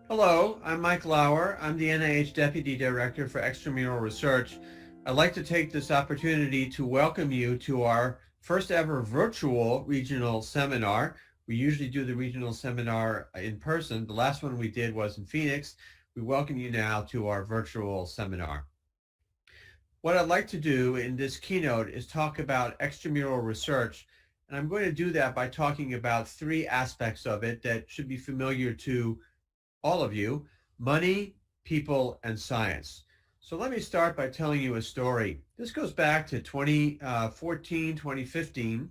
Hello, I'm Mike Lauer. I'm the NIH Deputy Director for Extramural Research. I'd like to take this opportunity to welcome you to our first ever virtual regional seminar. We usually do the regional seminar in person. The last one we did was in Phoenix. We welcome you now to our virtual seminar. What I'd like to do in this keynote is talk about extramural research, and I'm going to do that by talking about three aspects of it that should be familiar to all of you: money, people, and science. So let me start by telling you a story. This goes back to 2014, 2015,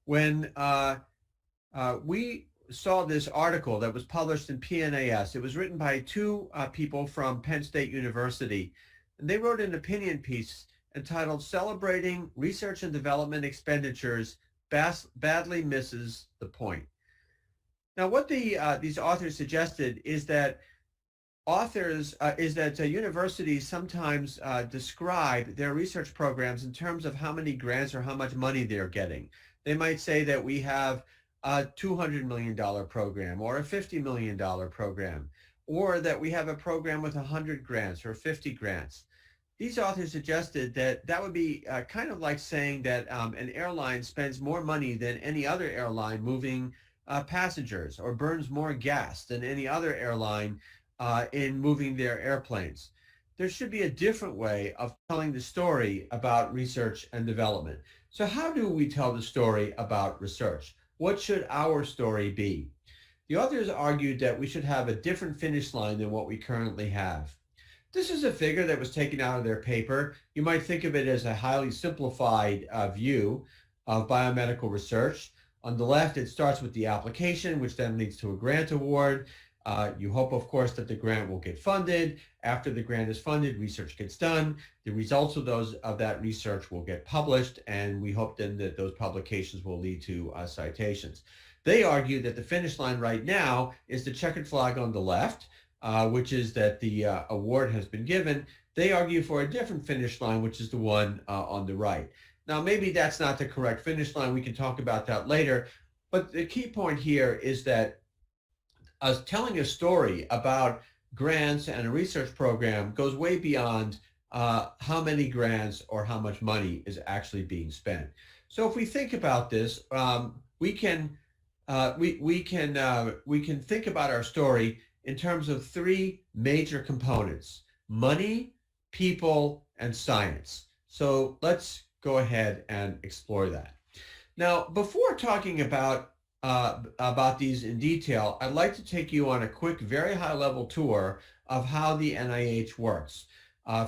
when we saw this article that was published in PNAS. It was written by two people from Penn State University, and they wrote an opinion piece entitled "Celebrating Research and Development Expenditures Badly Misses the Point." Now, what these authors suggested is that universities sometimes describe their research programs in terms of how many grants or how much money they're getting. They might say that we have a $200 million program or a $50 million program, or that we have a program with 100 grants or 50 grants. These authors suggested that that would be kind of like saying that an airline spends more money than any other airline moving passengers, or burns more gas than any other airline in moving their airplanes. There should be a different way of telling the story about research and development. So how do we tell the story about research? What should our story be? The authors argued that we should have a different finish line than what we currently have. This is a figure that was taken out of their paper. You might think of it as a highly simplified view of biomedical research. On the left, it starts with the application, which then leads to a grant award. You hope, of course, that the grant will get funded. After the grant is funded, research gets done. The results of that research will get published, and we hope then that those publications will lead to citations. They argue that the finish line right now is the checkered flag on the left, which is that the award has been given. They argue for a different finish line, which is the one on the right. Now, maybe that's not the correct finish line. We can talk about that later. But the key point here is that telling a story about grants and a research program goes way beyond how many grants or how much money is actually being spent. So if we think about this, we can think about our story in terms of three major components: money, people, and science. So let's go ahead and explore that. Now, before talking about these in detail, I'd like to take you on a quick, very high-level tour of how the NIH works.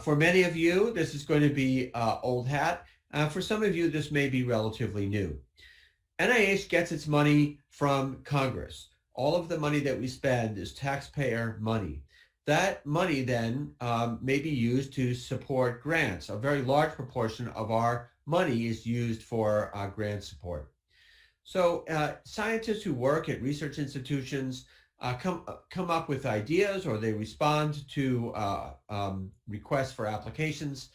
For many of you, this is going to be old hat. For some of you, this may be relatively new. NIH gets its money from Congress. All of the money that we spend is taxpayer money. That money then may be used to support grants. A very large proportion of our money is used for grant support. So scientists who work at research institutions come up with ideas, or they respond to requests for applications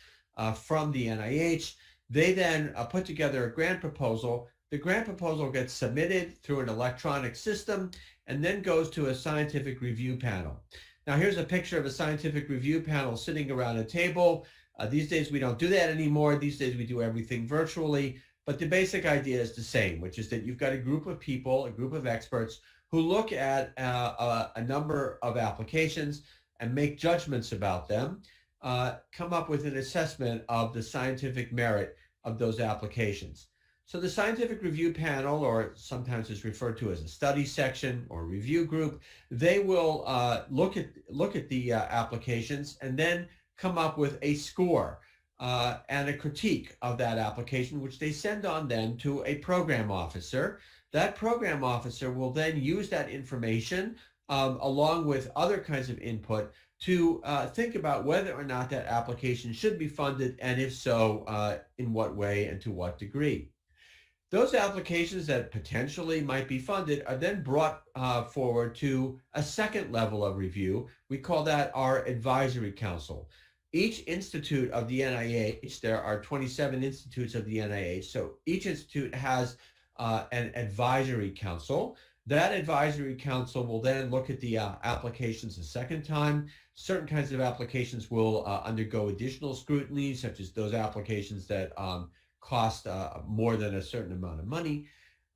from the NIH. They then put together a grant proposal. The grant proposal gets submitted through an electronic system and then goes to a scientific review panel. Now, here's a picture of a scientific review panel sitting around a table. These days, we don't do that anymore. These days, we do everything virtually. But the basic idea is the same, which is that you've got a group of people, a group of experts who look at a number of applications and make judgments about them, come up with an assessment of the scientific merit of those applications. So the scientific review panel, or sometimes it's referred to as a study section or review group, they will look at the applications and then come up with a score and a critique of that application, which they send on then to a program officer. That program officer will then use that information along with other kinds of input to think about whether or not that application should be funded, and if so, in what way and to what degree. Those applications that potentially might be funded are then brought forward to a second level of review. We call that our advisory council. Each institute of the NIH, there are 27 institutes of the NIH, so each institute has an advisory council. That advisory council will then look at the applications a second time. Certain kinds of applications will undergo additional scrutiny, such as those applications that cost more than a certain amount of money.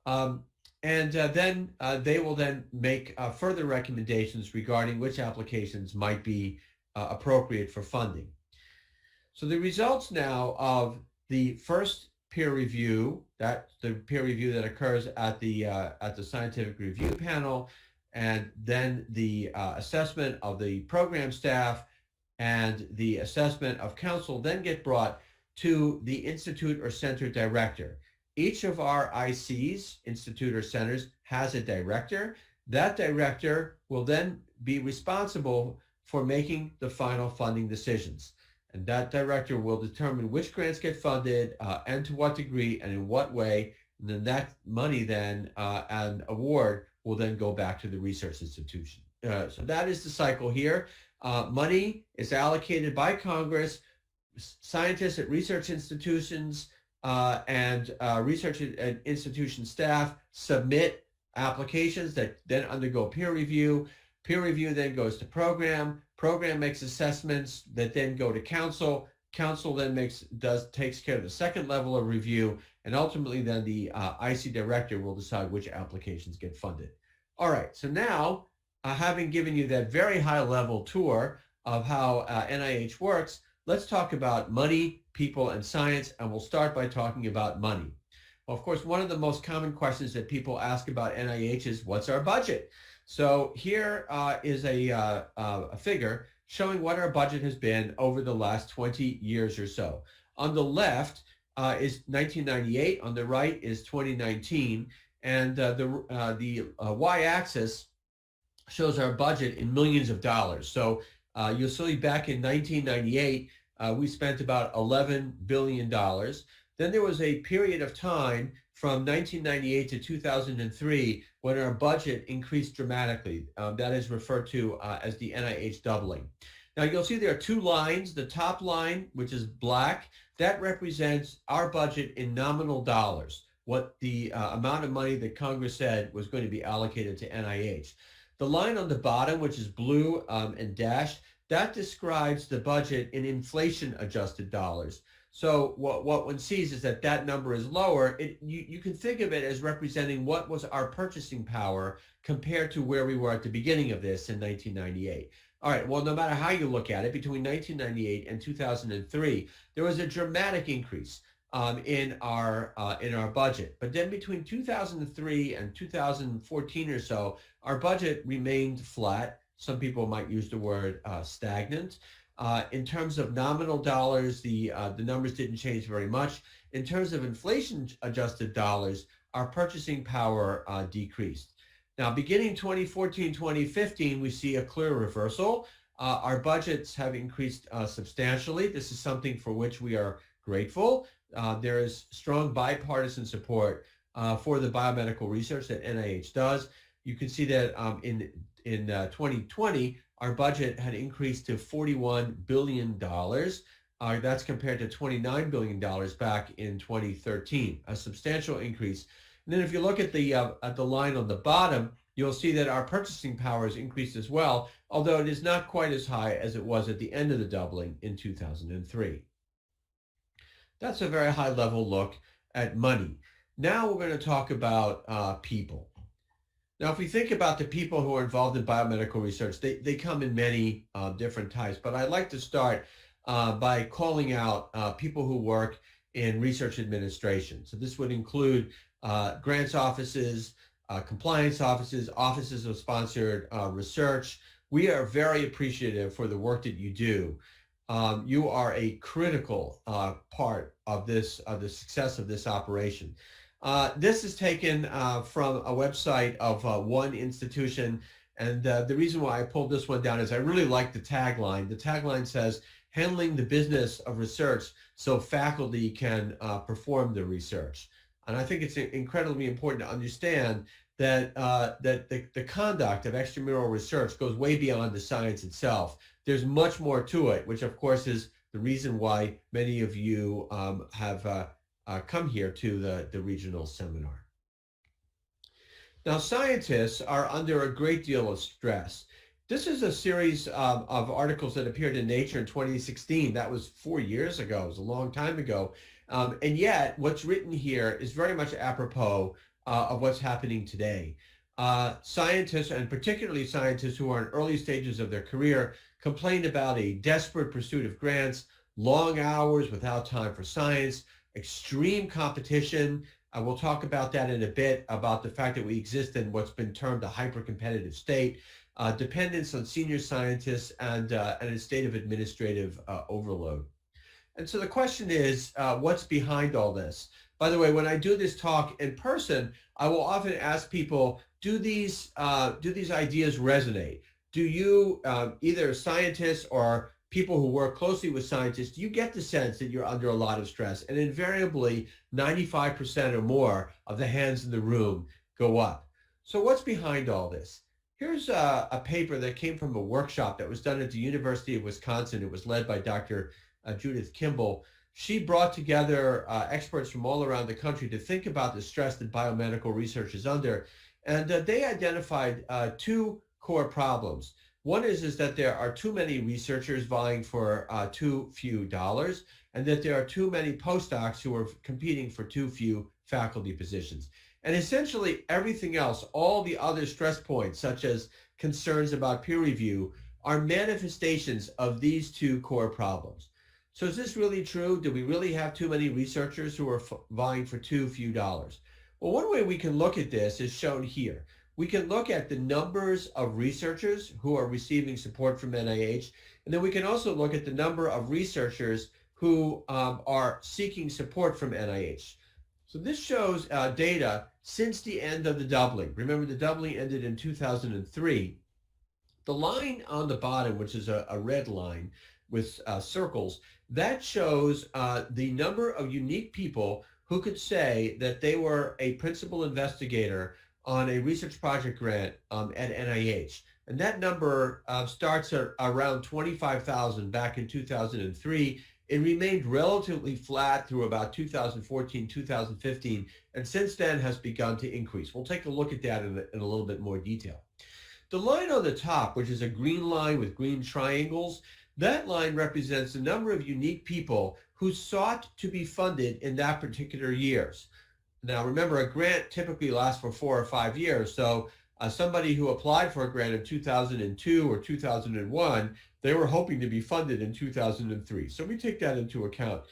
Then they will then make further recommendations regarding which applications might be appropriate for funding. So the results now of the first peer review, the peer review that occurs at the scientific review panel, and then the assessment of the program staff and the assessment of council then get brought to the institute or center director. Each of our ICs, institute or centers, has a director. That director will then be responsible for making the final funding decisions. And that director will determine which grants get funded and to what degree and in what way. And then that money then and award will then go back to the research institution. So that is the cycle here. Money is allocated by Congress. Scientists at research institutions and research institution staff submit applications that then undergo peer review. Peer review then goes to program. Program makes assessments that then go to council. Council then takes care of the second level of review, and ultimately then the IC director will decide which applications get funded. All right, so now having given you that very high level tour of how NIH works, let's talk about money, people, and science, and we'll start by talking about money. Well, of course, one of the most common questions that people ask about NIH is, what's our budget? So here is a figure showing what our budget has been over the last 20 years or so. On the left is 1998, on the right is 2019, and the y-axis shows our budget in millions of dollars. So you'll see back in 1998, we spent about $11 billion. Then there was a period of time from 1998 to 2003 when our budget increased dramatically. That is referred to as the NIH doubling. Now you'll see there are two lines. The top line, which is black, that represents our budget in nominal dollars, what the amount of money that Congress said was going to be allocated to NIH. The line on the bottom, which is blue and dashed, that describes the budget in inflation-adjusted dollars. So what one sees is that that number is lower. You can think of it as representing what was our purchasing power compared to where we were at the beginning of this in 1998. All right, well, no matter how you look at it, between 1998 and 2003, there was a dramatic increase in our budget. But then between 2003 and 2014 or so, our budget remained flat. Some people might use the word stagnant. In terms of nominal dollars, the numbers didn't change very much. In terms of inflation-adjusted dollars, our purchasing power decreased. Now, beginning 2014, 2015, we see a clear reversal. Our budgets have increased substantially. This is something for which we are grateful. There is strong bipartisan support for the biomedical research that NIH does. You can see that in 2020, our budget had increased to $41 billion. That's compared to $29 billion back in 2013, a substantial increase. And then if you look at the line on the bottom, you'll see that our purchasing power has increased as well, although it is not quite as high as it was at the end of the doubling in 2003. That's a very high level look at money. Now we're going to talk about people. Now, if we think about the people who are involved in biomedical research, they come in many different types, but I'd like to start by calling out people who work in research administration. So this would include grants offices, compliance offices, offices of sponsored research. We are very appreciative for the work that you do. You are a critical part of the success of this operation. This is taken from a website of one institution, And the reason why I pulled this one down is I really like the tagline. The tagline says, handling the business of research so faculty can perform the research. And I think it's incredibly important to understand that the conduct of extramural research goes way beyond the science itself. There's much more to it, which of course is the reason why many of you have come here to the regional seminar. Now, scientists are under a great deal of stress. This is a series of articles that appeared in Nature in 2016. That was 4 years ago. It was a long time ago. And yet, what's written here is very much apropos of what's happening today. Scientists, and particularly scientists who are in early stages of their career, complain about a desperate pursuit of grants, long hours without time for science, extreme competition. We'll talk about that in a bit, about the fact that we exist in what's been termed a hyper-competitive state, dependence on senior scientists, and a state of administrative overload. And so the question is, what's behind all this? By the way, when I do this talk in person, I will often ask people, do these ideas resonate? Do you, either scientists or people who work closely with scientists, do you get the sense that you're under a lot of stress? And invariably, 95% or more of the hands in the room go up. So what's behind all this? Here's a paper that came from a workshop that was done at the University of Wisconsin. It was led by Dr. Judith Kimball. She brought together experts from all around the country to think about the stress that biomedical research is under. And they identified two core problems. One is that there are too many researchers vying for too few dollars, and that there are too many postdocs who are competing for too few faculty positions. And essentially everything else, all the other stress points, such as concerns about peer review, are manifestations of these two core problems. So is this really true? Do we really have too many researchers who are vying for too few dollars? Well, one way we can look at this is shown here. We can look at the numbers of researchers who are receiving support from NIH, and then we can also look at the number of researchers who are seeking support from NIH. So this shows data since the end of the doubling. Remember, the doubling ended in 2003. The line on the bottom, which is a red line with circles, that shows the number of unique people who could say that they were a principal investigator on a research project grant at NIH. And that number starts at around 25,000 back in 2003. It remained relatively flat through about 2014, 2015, and since then has begun to increase. We'll take a look at that in a little bit more detail. The line on the top, which is a green line with green triangles, that line represents the number of unique people who sought to be funded in that particular years. Now, remember, a grant typically lasts for 4 or 5 years. So somebody who applied for a grant in 2002 or 2001, they were hoping to be funded in 2003. So we take that into account.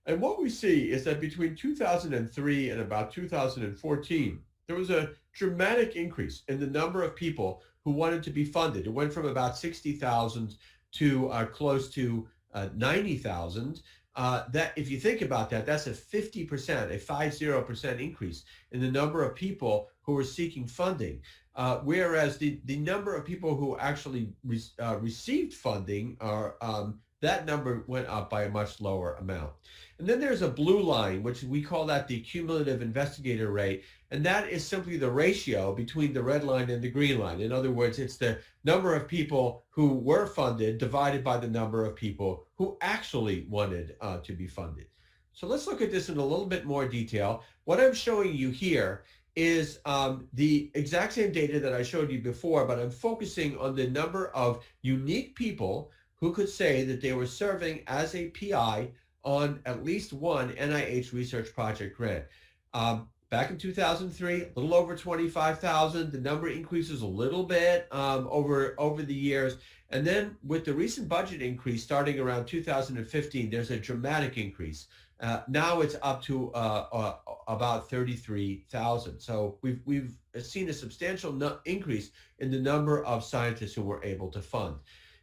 And what we see is that between 2003 and about 2014, there was a dramatic increase in the number of people who wanted to be funded. It went from about 60,000 to close to 90,000. That, if you think about that, that's a 50%, a 50% increase in the number of people who are seeking funding. Whereas the number of people who actually received funding, that number went up by a much lower amount. And then there's a blue line, which we call that the cumulative investigator rate. And that is simply the ratio between the red line and the green line. In other words, it's the number of people who were funded divided by the number of people who actually wanted to be funded. So let's look at this in a little bit more detail. What I'm showing you here is the exact same data that I showed you before, but I'm focusing on the number of unique people who could say that they were serving as a PI on at least one NIH research project grant. Back in 2003, a little over 25,000. The number increases a little bit over the years. And then with the recent budget increase starting around 2015, there's a dramatic increase. Now it's up to about 33,000. So we've seen a substantial increase in the number of scientists who we're able to fund.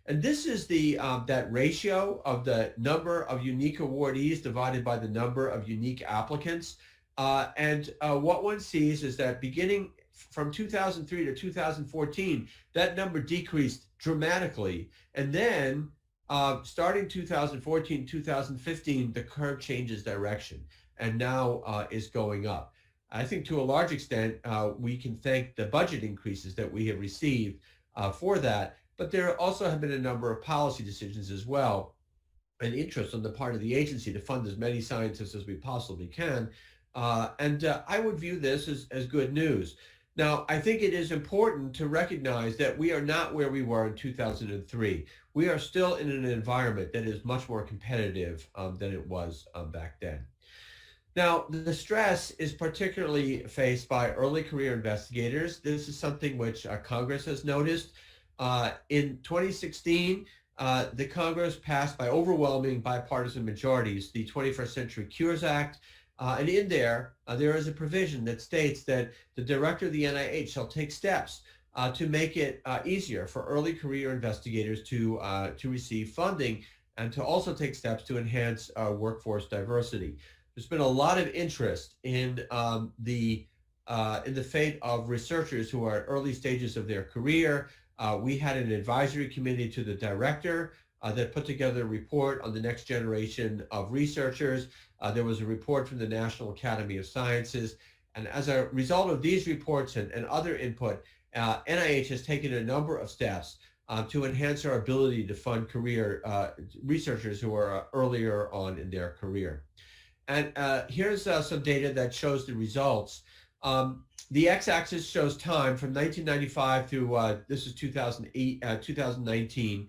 And this is the that ratio of the number of unique awardees divided by the number of unique applicants. What one sees is that beginning from 2003 to 2014, that number decreased dramatically. And then starting 2014, 2015, the curve changes direction and now is going up. I think to a large extent, we can thank the budget increases that we have received for that, but there also have been a number of policy decisions as well, and interest on the part of the agency to fund as many scientists as we possibly can. I would view this as good news. Now, I think it is important to recognize that we are not where we were in 2003. We are still in an environment that is much more competitive than it was back then. Now, the stress is particularly faced by early career investigators. This is something which Congress has noticed. In 2016, the Congress passed by overwhelming bipartisan majorities the 21st Century Cures Act. And in there is a provision that states that the director of the NIH shall take steps to make it easier for early career investigators to receive funding, and to also take steps to enhance workforce diversity. There's been a lot of interest in the fate of researchers who are at early stages of their career. We had an advisory committee to the director that put together a report on the next generation of researchers. There was a report from the National Academy of Sciences. And as a result of these reports and other input, NIH has taken a number of steps to enhance our ability to fund career researchers who are earlier on in their career. And here's some data that shows the results. The x-axis shows time from 1995 through, this is 2019.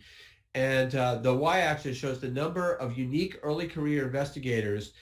And the y-axis shows the number of unique early career investigators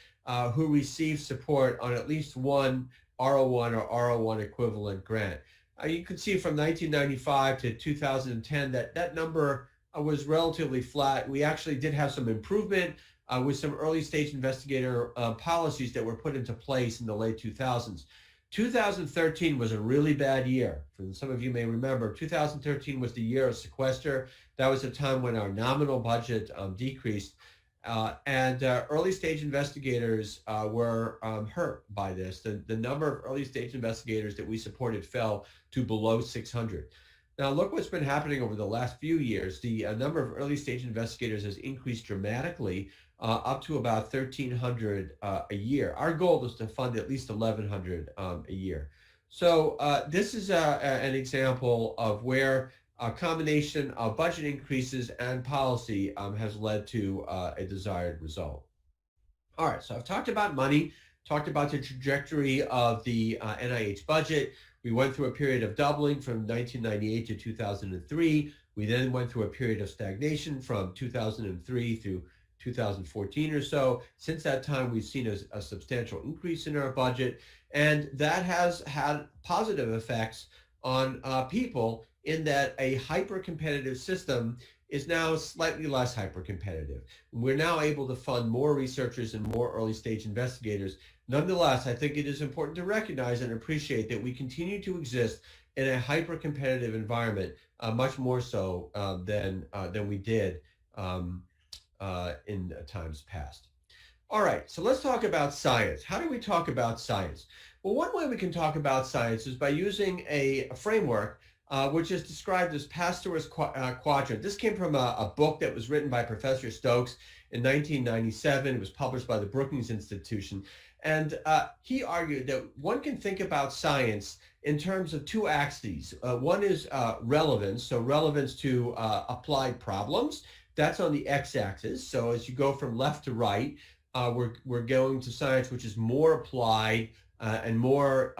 who received support on at least one R01 or R01 equivalent grant. You can see from 1995 to 2010 that number was relatively flat. We actually did have some improvement with some early stage investigator policies that were put into place in the late 2000s. 2013 was a really bad year. Some of you may remember, 2013 was the year of sequester. That was a time when our nominal budget decreased. And early stage investigators were hurt by this. The number of early stage investigators that we supported fell to below 600. Now look what's been happening over the last few years. The number of early stage investigators has increased dramatically, up to about 1,300 a year. Our goal is to fund at least 1,100 a year. So this is an example of where a combination of budget increases and policy has led to a desired result. All right, so I've talked about money, talked about the trajectory of the NIH budget. We went through a period of doubling from 1998 to 2003. We then went through a period of stagnation from 2003 through 2014 or so. Since that time, we've seen a substantial increase in our budget, and that has had positive effects on people in that a hyper-competitive system is now slightly less hyper-competitive. We're now able to fund more researchers and more early-stage investigators. Nonetheless, I think it is important to recognize and appreciate that we continue to exist in a hyper-competitive environment, much more so than we did in times past. All right, so let's talk about science. How do we talk about science? Well, one way we can talk about science is by using a framework which is described as Pasteur's Quadrant. This came from a book that was written by Professor Stokes in 1997. It was published by the Brookings Institution. And he argued that one can think about science in terms of two axes. One is relevance, so relevance to applied problems. That's on the x-axis. So as you go from left to right, we're going to science which is more applied and more,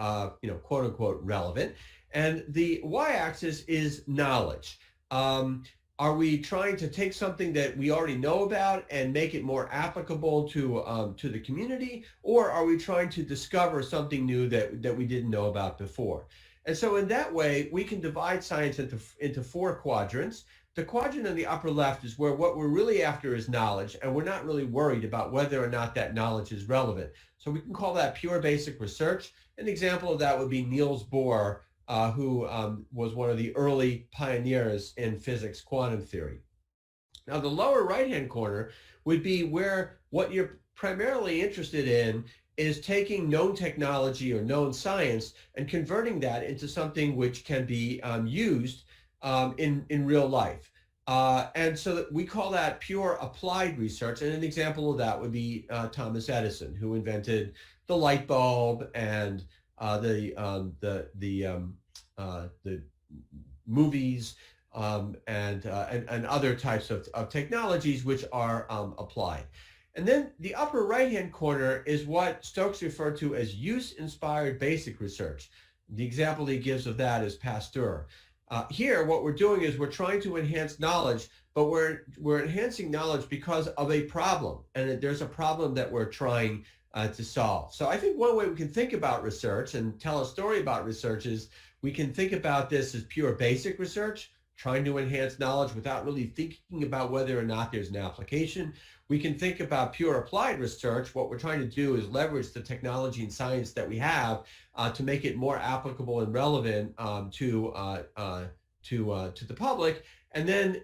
quote unquote, relevant. And the y-axis is knowledge. Are we trying to take something that we already know about and make it more applicable to the community, or are we trying to discover something new that we didn't know about before? And so in that way, we can divide science into four quadrants. The quadrant in the upper left is where what we're really after is knowledge, and we're not really worried about whether or not that knowledge is relevant. So we can call that pure basic research. An example of that would be Niels Bohr, who was one of the early pioneers in physics quantum theory. Now, the lower right-hand corner would be where what you're primarily interested in is taking known technology or known science and converting that into something which can be used in real life. And so that we call that pure applied research. And an example of that would be Thomas Edison, who invented the light bulb and the movies and other types of technologies which are applied. And then the upper right-hand corner is what Stokes referred to as use-inspired basic research. The example he gives of that is Pasteur. Here, what we're doing is we're trying to enhance knowledge, but we're enhancing knowledge because of a problem, and there's a problem that we're trying to solve. So I think one way we can think about research and tell a story about research is we can think about this as pure basic research, trying to enhance knowledge without really thinking about whether or not there's an application. We can think about pure applied research. What we're trying to do is leverage the technology and science that we have to make it more applicable and relevant to the public. And then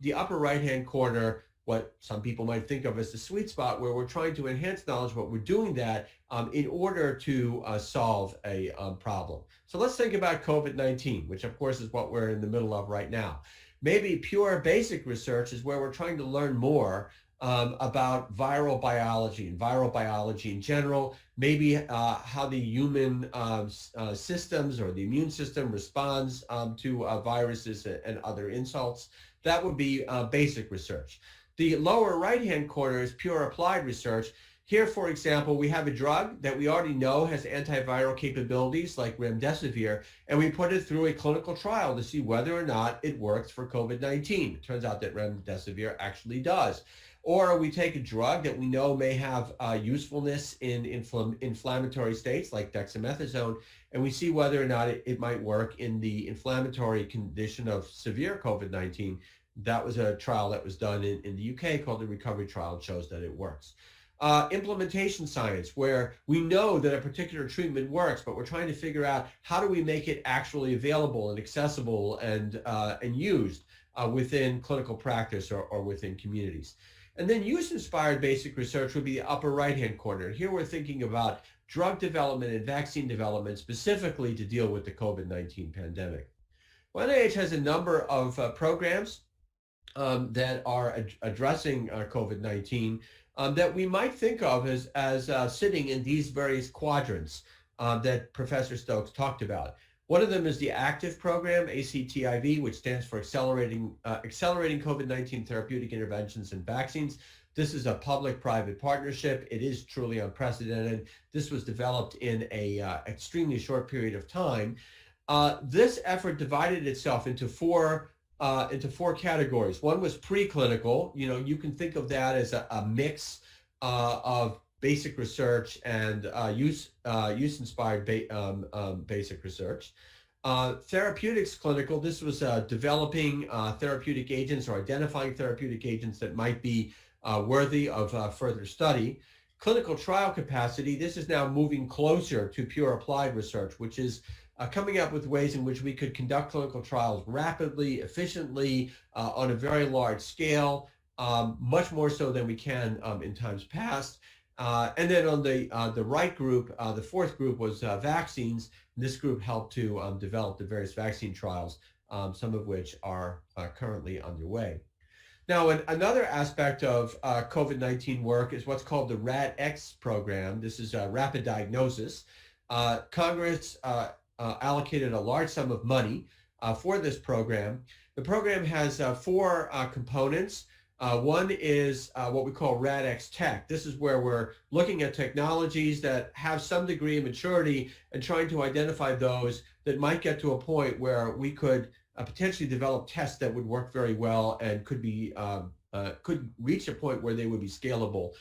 the upper right-hand corner, what some people might think of as the sweet spot, where we're trying to enhance knowledge, but we're doing that in order to solve a problem. So let's think about COVID-19, which of course is what we're in the middle of right now. Maybe pure basic research is where we're trying to learn more about viral biology and viral biology in general, maybe how the human systems or the immune system responds to viruses and other insults. That would be basic research. The lower right-hand corner is pure applied research. Here, for example, we have a drug that we already know has antiviral capabilities like remdesivir, and we put it through a clinical trial to see whether or not it works for COVID-19. It turns out that remdesivir actually does. Or we take a drug that we know may have usefulness in inflammatory states like dexamethasone, and we see whether or not it might work in the inflammatory condition of severe COVID-19. That was a trial that was done in the UK called the Recovery Trial. It shows that it works. Implementation science, where we know that a particular treatment works, but we're trying to figure out how do we make it actually available and accessible and used within clinical practice or within communities. And then use-inspired basic research would be the upper right-hand corner. Here we're thinking about drug development and vaccine development specifically to deal with the COVID-19 pandemic. Well, NIH has a number of programs that are addressing COVID-19 that we might think of as sitting in these various quadrants that Professor Stokes talked about. One of them is the ACTIV program, ACTIV, which stands for Accelerating COVID-19 Therapeutic Interventions and Vaccines. This is a public-private partnership. It is truly unprecedented. This was developed in an extremely short period of time. This effort divided itself into four categories. One was preclinical. You can think of that as a mix of basic research and use-inspired basic research. Therapeutics clinical, this was developing therapeutic agents or identifying therapeutic agents that might be worthy of further study. Clinical trial capacity, this is now moving closer to pure applied research, which is coming up with ways in which we could conduct clinical trials rapidly, efficiently, on a very large scale, much more so than we can in times past. And then on the right group, the fourth group was vaccines. This group helped to develop the various vaccine trials, some of which are currently underway. Now, another aspect of COVID-19 work is what's called the RADx program. This is rapid diagnosis. Congress allocated a large sum of money for this program. The program has four components. One is what we call RADx Tech. This is where we're looking at technologies that have some degree of maturity and trying to identify those that might get to a point where we could potentially develop tests that would work very well and could reach a point where they would be scalable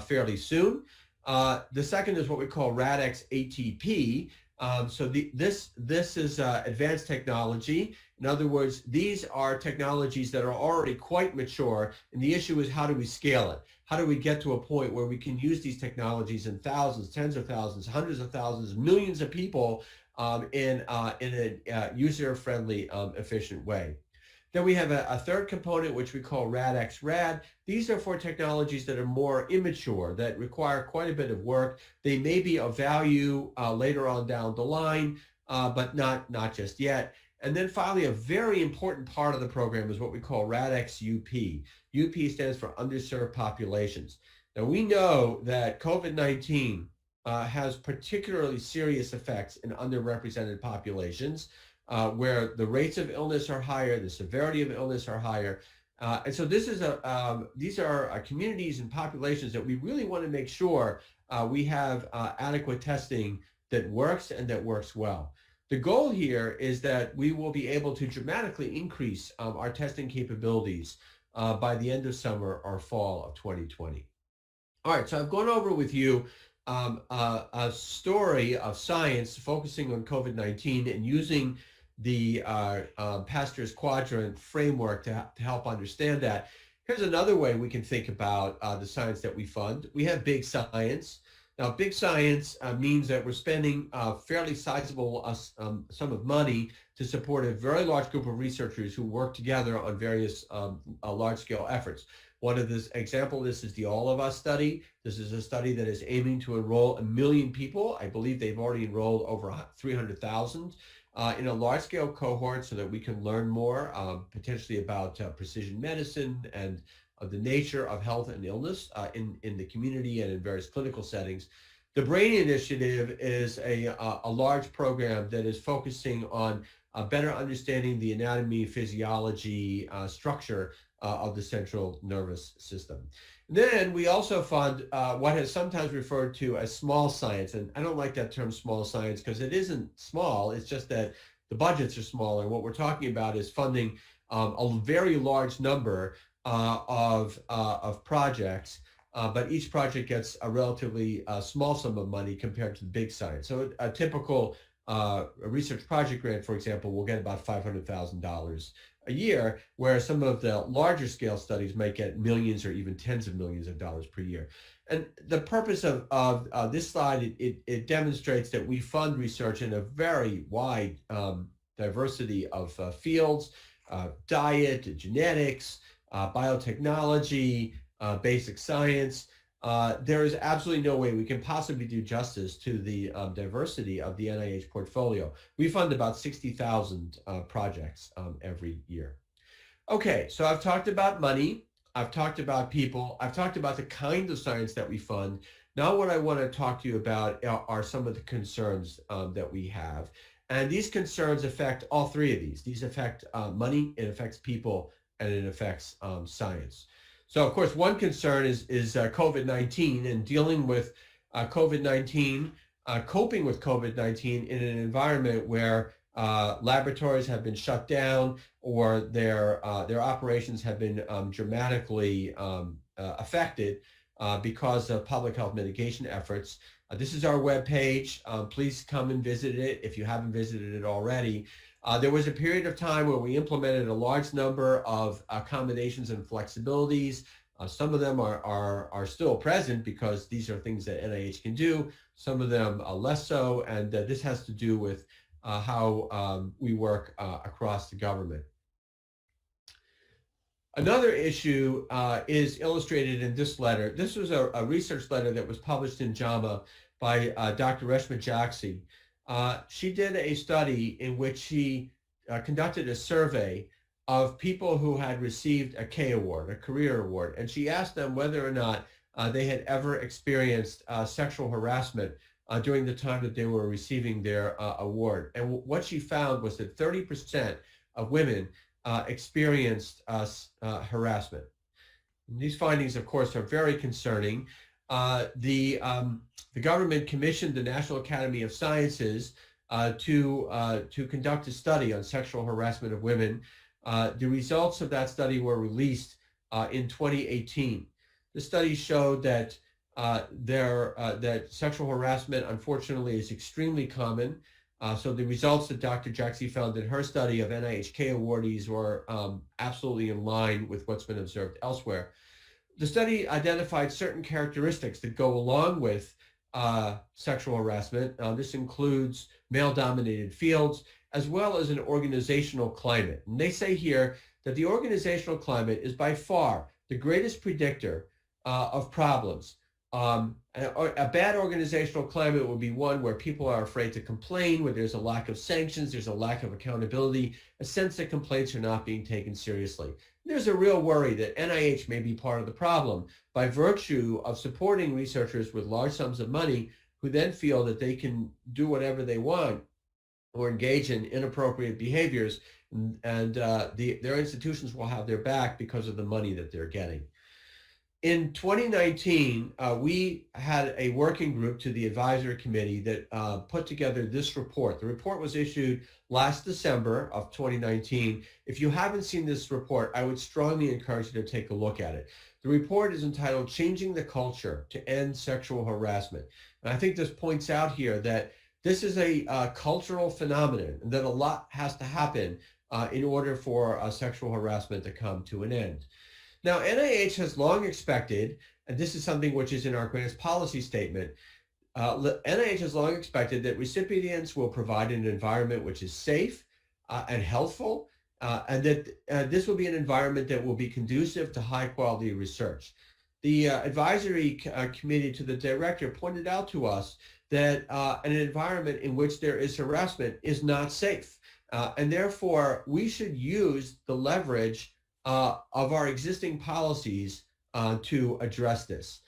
fairly soon. The second is what we call RADx ATP. This is advanced technology. In other words, these are technologies that are already quite mature, and the issue is how do we scale it? How do we get to a point where we can use these technologies in thousands, tens of thousands, hundreds of thousands, millions of people in a user-friendly, efficient way? Then we have a third component, which we call RAD-X-RAD. These are for technologies that are more immature, that require quite a bit of work. They may be of value later on down the line, but not just yet. And then finally, a very important part of the program is what we call RAD-X-UP. UP stands for underserved populations. Now, we know that COVID-19 has particularly serious effects in underrepresented populations, where the rates of illness are higher, the severity of illness are higher. And so these are communities and populations that we really want to make sure we have adequate testing that works and that works well. The goal here is that we will be able to dramatically increase our testing capabilities by the end of summer or fall of 2020. All right, so I've gone over with you a story of science focusing on COVID-19 and using the Pasteur's Quadrant framework to help understand that. Here's another way we can think about the science that we fund. We have big science. Now, big science means that we're spending a fairly sizable sum of money to support a very large group of researchers who work together on various large-scale efforts. One of this example of this is the All of Us study. This is a study that is aiming to enroll 1 million people. I believe they've already enrolled over 300,000 in a large-scale cohort so that we can learn more potentially about precision medicine and the nature of health and illness in the community and in various clinical settings. The BRAIN Initiative is a large program that is focusing on better understanding the anatomy, physiology, structure of the central nervous system. Then we also fund what is sometimes referred to as small science. And I don't like that term small science because it isn't small. It's just that the budgets are smaller. What we're talking about is funding a very large number of projects, but each project gets a relatively small sum of money compared to the big science. So a typical research project grant, for example, will get about $500,000 a year, where some of the larger scale studies might get millions or even tens of millions of dollars per year. And the purpose of this slide, it demonstrates that we fund research in a very wide diversity of fields, diet, genetics, biotechnology, basic science. There is absolutely no way we can possibly do justice to the diversity of the NIH portfolio. We fund about 60,000 projects every year. Okay, so I've talked about money, I've talked about people, I've talked about the kind of science that we fund. Now what I want to talk to you about are some of the concerns that we have. And these concerns affect all three of these. These affect money, it affects people, and it affects science. So, of course, one concern is COVID-19 and dealing with COVID-19, coping with COVID-19 in an environment where laboratories have been shut down or their operations have been dramatically affected because of public health mitigation efforts. This is our webpage. Please come and visit it if you haven't visited it already. There was a period of time where we implemented a large number of accommodations and flexibilities. Some of them are still present because these are things that NIH can do. Some of them less so, and this has to do with how we work across the government. Another issue is illustrated in this letter. This was a research letter that was published in JAMA by Dr. Reshma Jaxi. She did a study in which she conducted a survey of people who had received a K award, a career award, and she asked them whether or not they had ever experienced sexual harassment during the time that they were receiving their award. And what she found was that 30% of women experienced harassment. And these findings, of course, are very concerning. The government commissioned the National Academy of Sciences to conduct a study on sexual harassment of women. The results of that study were released in 2018. The study showed that that sexual harassment, unfortunately, is extremely common. So the results that Dr. Jaxi found in her study of NIH-K awardees were absolutely in line with what's been observed elsewhere. The study identified certain characteristics that go along with sexual harassment. This includes male-dominated fields, as well as an organizational climate. And they say here that the organizational climate is by far the greatest predictor of problems. A bad organizational climate would be one where people are afraid to complain, where there's a lack of sanctions, there's a lack of accountability, a sense that complaints are not being taken seriously. There's a real worry that NIH may be part of the problem by virtue of supporting researchers with large sums of money who then feel that they can do whatever they want or engage in inappropriate behaviors, and their institutions will have their back because of the money that they're getting. In 2019, we had a working group to the advisory committee that put together this report. The report was issued last December of 2019. If you haven't seen this report, I would strongly encourage you to take a look at it. The report is entitled Changing the Culture to End Sexual Harassment. And I think this points out here that this is a cultural phenomenon, and that a lot has to happen in order for sexual harassment to come to an end. Now, NIH has long expected, and this is something which is in our grants policy statement, NIH has long expected that recipients will provide an environment which is safe and healthful, and that this will be an environment that will be conducive to high quality research. The advisory committee to the director pointed out to us that an environment in which there is harassment is not safe, and therefore we should use the leverage of our existing policies to address this.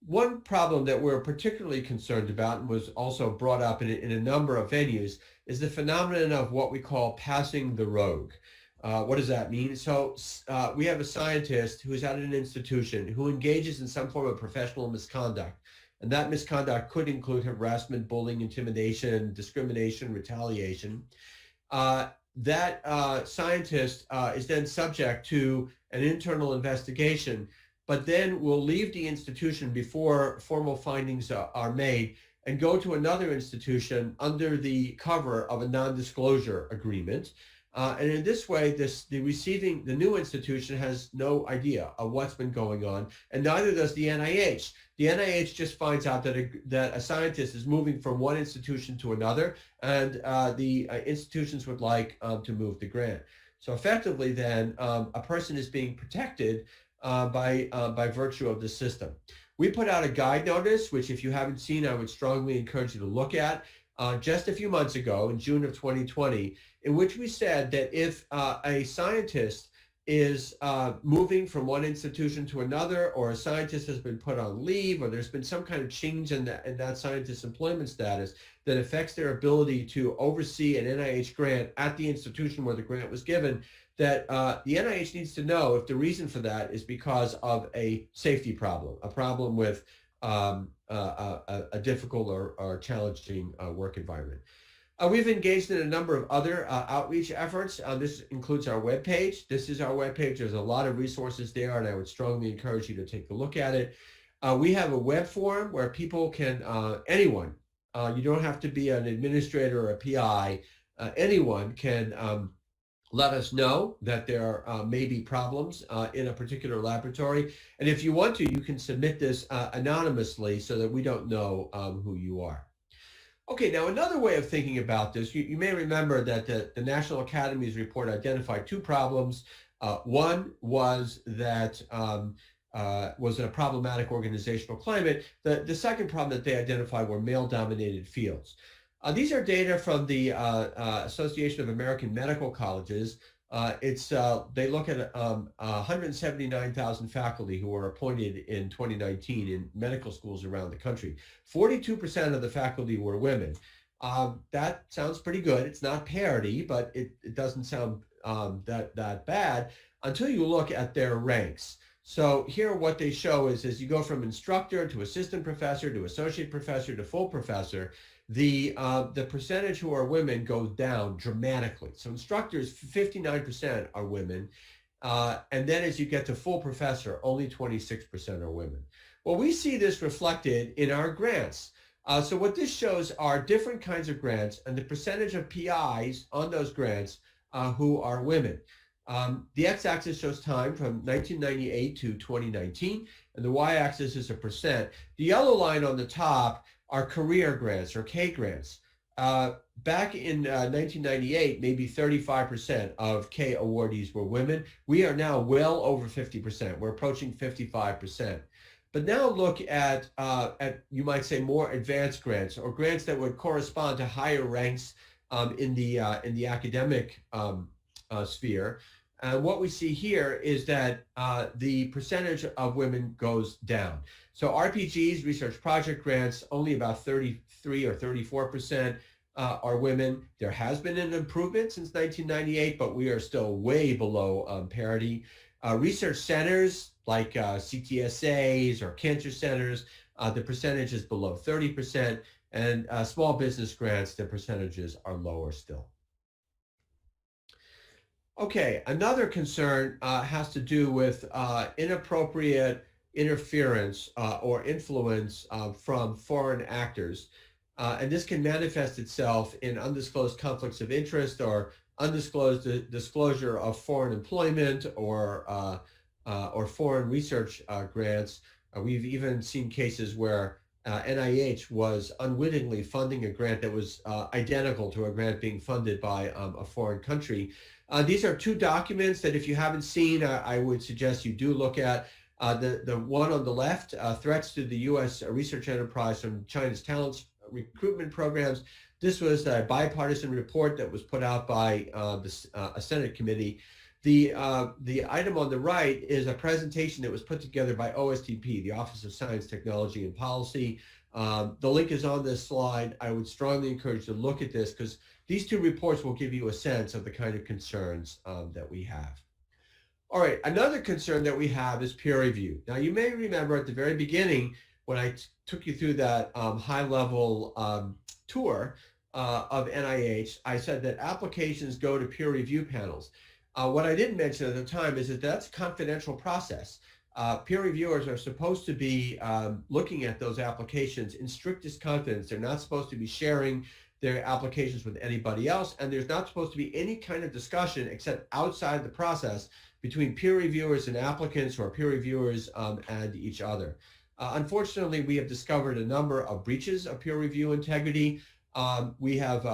One problem that we're particularly concerned about, and was also brought up in a number of venues, is the phenomenon of what we call passing the rogue. What does that mean? So we have a scientist who's at an institution who engages in some form of professional misconduct, and that misconduct could include harassment, bullying, intimidation, discrimination, retaliation. That scientist is then subject to an internal investigation, but then will leave the institution before formal findings are made and go to another institution under the cover of a non-disclosure agreement. And in this way, the new institution has no idea of what's been going on, and neither does the NIH. The NIH just finds out that a scientist is moving from one institution to another, and the institutions would like to move the grant. So effectively then, a person is being protected by virtue of the system. We put out a guide notice, which if you haven't seen, I would strongly encourage you to look at, just a few months ago in June of 2020, in which we said that if a scientist is moving from one institution to another, or a scientist has been put on leave, or there's been some kind of change in that scientist's employment status that affects their ability to oversee an NIH grant at the institution where the grant was given, that the NIH needs to know if the reason for that is because of a safety problem, a problem with a difficult or challenging work environment. We've engaged in a number of other outreach efforts. This includes our webpage. This is our webpage. There's a lot of resources there, and I would strongly encourage you to take a look at it. We have a web forum where people can, anyone, you don't have to be an administrator or a PI, anyone can let us know that there may be problems in a particular laboratory. And if you want to, you can submit this anonymously so that we don't know who you are. Okay, now another way of thinking about this, you may remember that the National Academy's report identified two problems. One was that was a problematic organizational climate. The second problem that they identified were male-dominated fields. These are data from the Association of American Medical Colleges. They look at 179,000 faculty who were appointed in 2019 in medical schools around the country. 42% of the faculty were women. That sounds pretty good. It's not parity, but it doesn't sound that bad until you look at their ranks. So here what they show is as you go from instructor to assistant professor to associate professor to full professor, the percentage who are women goes down dramatically. So instructors, 59% are women. And then as you get to full professor, only 26% are women. Well, we see this reflected in our grants. So what this shows are different kinds of grants and the percentage of PIs on those grants who are women. The x-axis shows time from 1998 to 2019, and the y-axis is a percent. The yellow line on the top are career grants or K grants. back in 1998, maybe 35% of K awardees were women. We are now well over 50%. We're approaching 55%. But now look at you might say more advanced grants or grants that would correspond to higher ranks in the academic sphere. What we see here is that the percentage of women goes down. So RPGs, research project grants, only about 33 or 34% are women. There has been an improvement since 1998, but we are still way below parity. Research centers like CTSAs or cancer centers, the percentage is below 30%, and small business grants, the percentages are lower still. Okay, another concern has to do with inappropriate interference or influence from foreign actors. And this can manifest itself in undisclosed conflicts of interest or undisclosed disclosure of foreign employment or foreign research grants. We've even seen cases where NIH was unwittingly funding a grant that was identical to a grant being funded by a foreign country. These are two documents that if you haven't seen, I would suggest you do look at. The one on the left, Threats to the U.S. Research Enterprise from China's Talent Recruitment Programs. This was a bipartisan report that was put out by a Senate committee. The item on the right is a presentation that was put together by OSTP, the Office of Science, Technology, and Policy. The link is on this slide. I would strongly encourage you to look at this because these two reports will give you a sense of the kind of concerns that we have. All right, another concern that we have is peer review. Now, you may remember at the very beginning when I took you through that high-level tour of NIH, I said that applications go to peer review panels. What I didn't mention at the time is that that's a confidential process. Peer reviewers are supposed to be looking at those applications in strictest confidence. They're not supposed to be sharing their applications with anybody else, and there's not supposed to be any kind of discussion except outside the process between peer reviewers and applicants or peer reviewers and each other. Unfortunately, we have discovered a number of breaches of peer review integrity. We have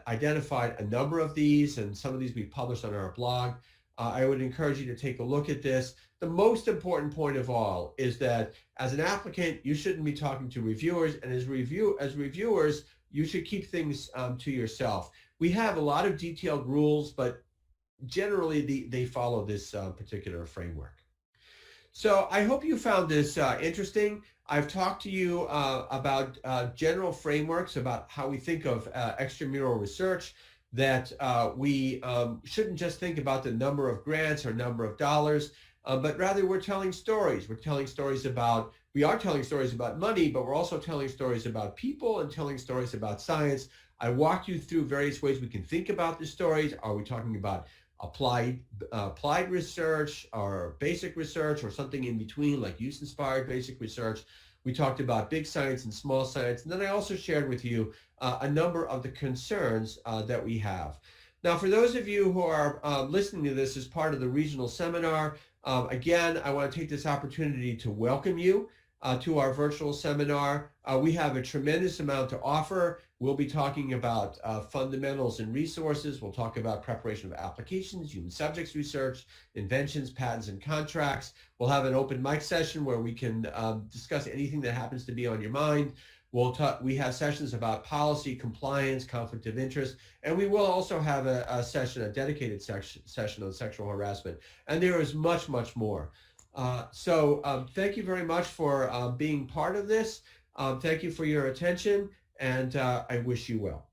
identified a number of these, and some of these we published on our blog. I would encourage you to take a look at this. The most important point of all is that as an applicant, you shouldn't be talking to reviewers, and as reviewers, you should keep things to yourself. We have a lot of detailed rules, but generally they follow this particular framework. So I hope you found this interesting. I've talked to you about general frameworks about how we think of extramural research, that we shouldn't just think about the number of grants or number of dollars, but rather we're telling stories. We are telling stories about money, but we're also telling stories about people and telling stories about science. I walked you through various ways we can think about the stories. Are we talking about applied research or basic research or something in between like use-inspired basic research? We talked about big science and small science. And then I also shared with you a number of the concerns that we have. Now, for those of you who are listening to this as part of the regional seminar, again, I want to take this opportunity to welcome you to our virtual seminar. We have a tremendous amount to offer. We'll be talking about fundamentals and resources. We'll talk about preparation of applications, human subjects research, inventions, patents, and contracts. We'll have an open mic session where we can discuss anything that happens to be on your mind. We have sessions about policy, compliance, conflict of interest, and we will also have a dedicated session on sexual harassment. And there is much, much more. So thank you very much for being part of this. Thank you for your attention, and I wish you well.